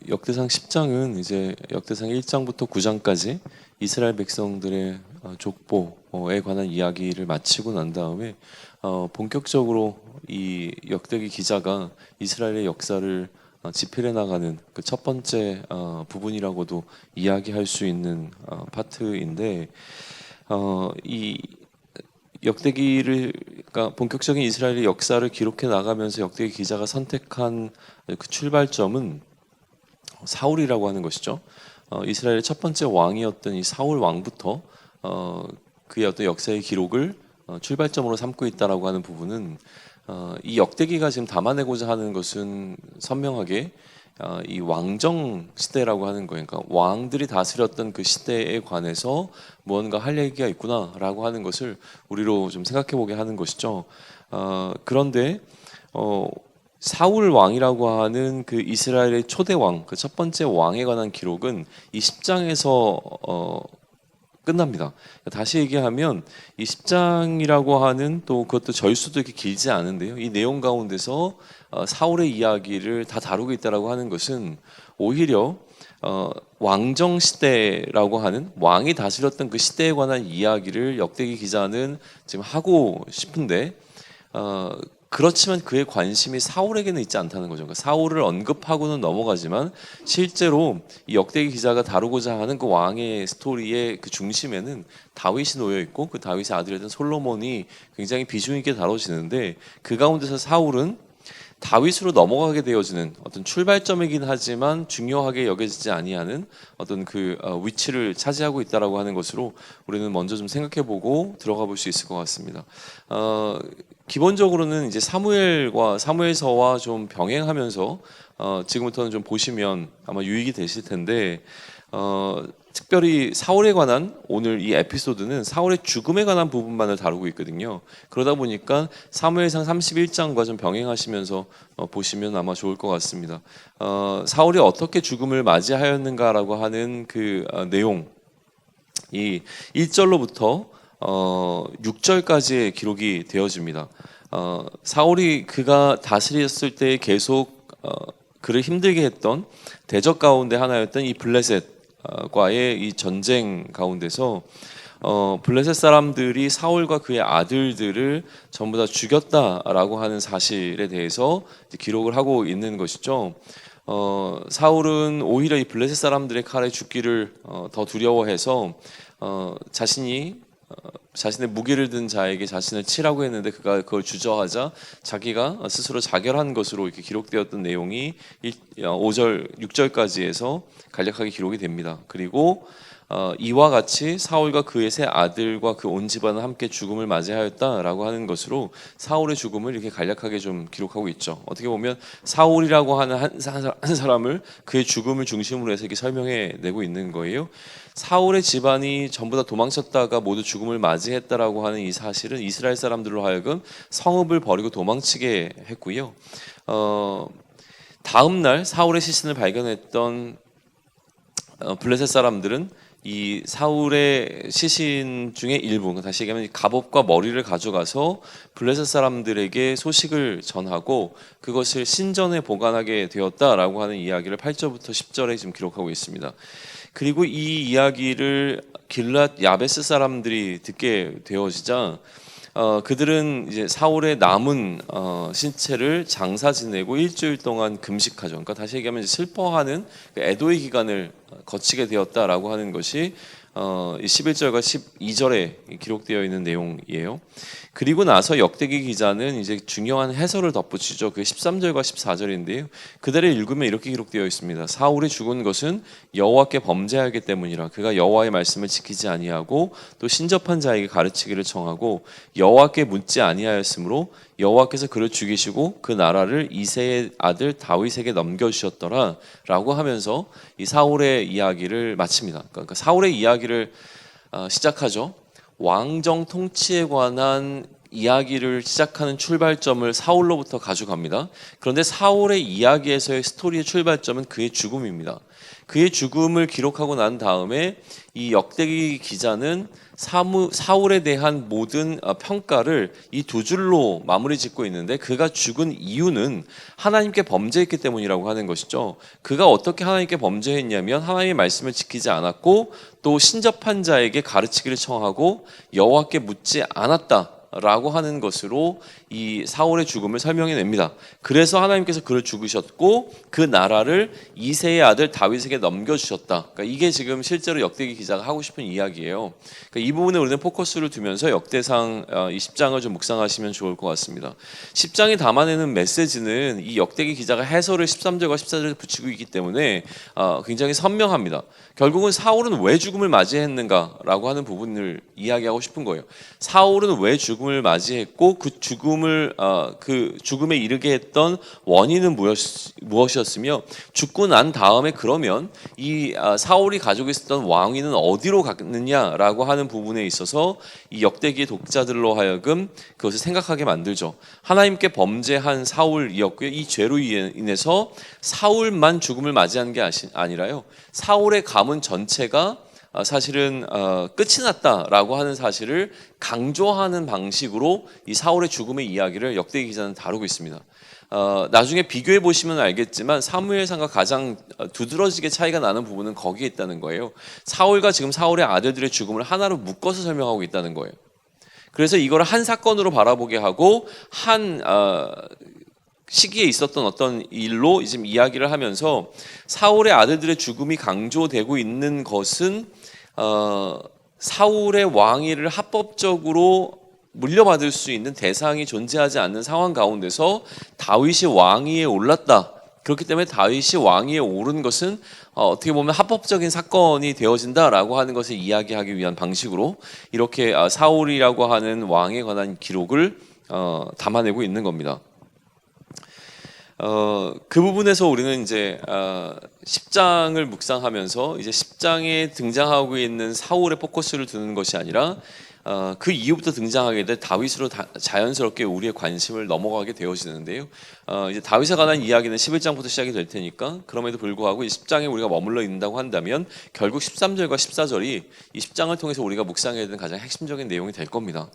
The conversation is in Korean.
역대상 10장은 이제 역대상 1장부터 9장까지 이스라엘 백성들의 족보에 관한 이야기를 마치고 난 다음에 본격적으로 이 역대기 기자가 이스라엘의 역사를 지필해 나가는 그 첫 번째 부분이라고도 이야기할 수 있는 파트인데, 이 역대기를, 그러니까 본격적인 이스라엘의 역사를 기록해 나가면서 역대기 기자가 선택한 그 출발점은 사울이라고 하는 것이죠. 이스라엘의 첫 번째 왕이었던 이 사울 왕부터 그의 어떤 역사의 기록을 출발점으로 삼고 있다라고 하는 부분은, 이 역대기가 지금 담아내고자 하는 것은 선명하게 이 왕정 시대라고 하는 거예요. 그러니까 왕들이 다스렸던 그 시대에 관해서 무언가 할 얘기가 있구나라고 하는 것을 우리로 좀 생각해 보게 하는 것이죠. 그런데 사울 왕이라고 하는 그 이스라엘의 초대 왕, 그 첫 번째 왕에 관한 기록은 이 10장에서 끝납니다. 다시 얘기하면 이 10장이라고 하는, 또 그것도 절수도 이렇게 길지 않은데요, 이 내용 가운데서 사울의 이야기를 다 다루고 있다라고 하는 것은 오히려 왕정 시대라고 하는, 왕이 다스렸던 그 시대에 관한 이야기를 역대기 기자는 지금 하고 싶은데, 그렇지만 그의 관심이 사울에게는 있지 않다는 거죠. 그러니까 사울을 언급하고는 넘어가지만 실제로 이 역대기 기자가 다루고자 하는 그 왕의 스토리의 그 중심에는 다윗이 놓여 있고, 그 다윗의 아들이었던 솔로몬이 굉장히 비중 있게 다뤄지는데, 그 가운데서 사울은 다윗으로 넘어가게 되어지는 어떤 출발점이긴 하지만 중요하게 여겨지지 아니하는 어떤 그 위치를 차지하고 있다라고 하는 것으로 우리는 먼저 좀 생각해보고 들어가 볼 수 있을 것 같습니다. 기본적으로는 이제 사무엘과 사무엘서와 좀 병행하면서 지금부터는 좀 보시면 아마 유익이 되실 텐데, 특별히 사울에 관한 오늘 이 에피소드는 사울의 죽음에 관한 부분만을 다루고 있거든요. 그러다 보니까 사무엘상 31장과 좀 병행하시면서 보시면 아마 좋을 것 같습니다. 사울이 어떻게 죽음을 맞이하였는가라고 하는 그 내용, 이 1절로부터 6절까지의 기록이 되어집니다. 사울이 그가 다스렸을 때 계속 그를 힘들게 했던 대적 가운데 하나였던 이 블레셋과의 이 전쟁 가운데서 블레셋 사람들이 사울과 그의 아들들을 전부 다 죽였다라고 하는 사실에 대해서 기록을 하고 있는 것이죠. 사울은 오히려 이 블레셋 사람들의 칼에 죽기를 더 두려워해서 자신의 무기를 든 자에게 자신을 치라고 했는데, 그가 그걸 주저하자 자기가 스스로 자결한 것으로 이렇게 기록되었던 내용이 5절, 6절까지에서 간략하게 기록이 됩니다. 그리고 이와 같이 사울과 그의 세 아들과 그 온 집안은 함께 죽음을 맞이하였다라고 하는 것으로 사울의 죽음을 이렇게 간략하게 좀 기록하고 있죠. 어떻게 보면 사울이라고 하는 한 사람을, 그의 죽음을 중심으로 해서 이렇게 설명해 내고 있는 거예요. 사울의 집안이 전부 다 도망쳤다가 모두 죽음을 맞이했다라고 하는 이 사실은 이스라엘 사람들로 하여금 성읍을 버리고 도망치게 했고요. 다음 날 사울의 시신을 발견했던 블레셋 사람들은 이 사울의 시신 중에 일부, 다시 얘기하면 갑옷과 머리를 가져가서 블레셋 사람들에게 소식을 전하고 그것을 신전에 보관하게 되었다라고 하는 이야기를 8절부터 10절에 지금 기록하고 있습니다. 그리고 이 이야기를 길랏 야베스 사람들이 듣게 되어지자 그들은 이제 사울의 남은 신체를 장사 지내고 일주일 동안 금식하죠. 그러니까 다시 얘기하면 슬퍼하는 그 애도의 기간을 거치게 되었다라고 하는 것이 11절과 12절에 기록되어 있는 내용이에요. 그리고 나서 역대기 기자는 이제 중요한 해설을 덧붙이죠. 그 13절과 14절인데요. 그대로 읽으면 이렇게 기록되어 있습니다. 사울이 죽은 것은 여호와께 범죄하기 때문이라. 그가 여호와의 말씀을 지키지 아니하고 또 신접한 자에게 가르치기를 청하고 여호와께 묻지 아니하였으므로 여호와께서 그를 죽이시고 그 나라를 이새의 아들 다윗에게 넘겨주셨더라 라고 하면서 이 사울의 이야기를 마칩니다. 그러니까 사울의 이야기를 시작하죠. 왕정 통치에 관한 이야기를 시작하는 출발점을 사울로부터 가져갑니다. 그런데 사울의 이야기에서의 스토리의 출발점은 그의 죽음입니다. 그의 죽음을 기록하고 난 다음에 이 역대기 기자는 사울에 대한 모든 평가를 이 두 줄로 마무리 짓고 있는데, 그가 죽은 이유는 하나님께 범죄했기 때문이라고 하는 것이죠. 그가 어떻게 하나님께 범죄했냐면 하나님의 말씀을 지키지 않았고 또 신접한 자에게 가르치기를 청하고 여호와께 묻지 않았다 라고 하는 것으로 이 사울의 죽음을 설명해냅니다. 그래서 하나님께서 그를 죽으셨고 그 나라를 이새의 아들 다윗에게 넘겨주셨다. 그러니까 이게 지금 실제로 역대기 기자가 하고 싶은 이야기예요. 그러니까 이 부분에 우리는 포커스를 두면서 역대상 이 10장을 좀 묵상하시면 좋을 것 같습니다. 10장이 담아내는 메시지는 이 역대기 기자가 해설을 13절과 14절에 붙이고 있기 때문에 굉장히 선명합니다. 결국은 사울은 왜 죽음을 맞이했는가라고 하는 부분을 이야기하고 싶은 거예요. 사울은 왜 죽음을 맞이했고 그 죽음에 이르게 했던 원인은 무엇이었으며, 죽고 난 다음에 그러면 이 사울이 가지고 있었던 왕위는 어디로 갔느냐라고 하는 부분에 있어서 이 역대기의 독자들로 하여금 그것을 생각하게 만들죠. 하나님께 범죄한 사울이었고요. 이 죄로 인해서 사울만 죽음을 맞이한 게 아니라요, 사울의 가문 전체가 사실은 끝이 났다라고 하는 사실을 강조하는 방식으로 이 사울의 죽음의 이야기를 역대기 기자는 다루고 있습니다. 나중에 비교해 보시면 알겠지만 사무엘상과 가장 두드러지게 차이가 나는 부분은 거기에 있다는 거예요. 사울과 지금 사울의 아들들의 죽음을 하나로 묶어서 설명하고 있다는 거예요. 그래서 이걸 한 사건으로 바라보게 하고 한 시기에 있었던 어떤 일로 지금 이야기를 하면서 사울의 아들들의 죽음이 강조되고 있는 것은 사울의 왕위를 합법적으로 물려받을 수 있는 대상이 존재하지 않는 상황 가운데서 다윗이 왕위에 올랐다. 그렇기 때문에 다윗이 왕위에 오른 것은 어떻게 보면 합법적인 사건이 되어진다라고 하는 것을 이야기하기 위한 방식으로 이렇게 사울이라고 하는 왕에 관한 기록을 담아내고 있는 겁니다. 그 부분에서 우리는 이제 10장을 묵상하면서 이제 10장에 등장하고 있는 사울의 포커스를 두는 것이 아니라 그 이후부터 등장하게 될 다윗으로 자연스럽게 우리의 관심을 넘어가게 되어지는데요. 이제 다윗에 관한 이야기는 11장부터 시작이 될 테니까 그럼에도 불구하고 이 10장에 우리가 머물러 있는다고 한다면 결국 13절과 14절이 이 10장을 통해서 우리가 묵상해야 되는 가장 핵심적인 내용이 될 겁니다.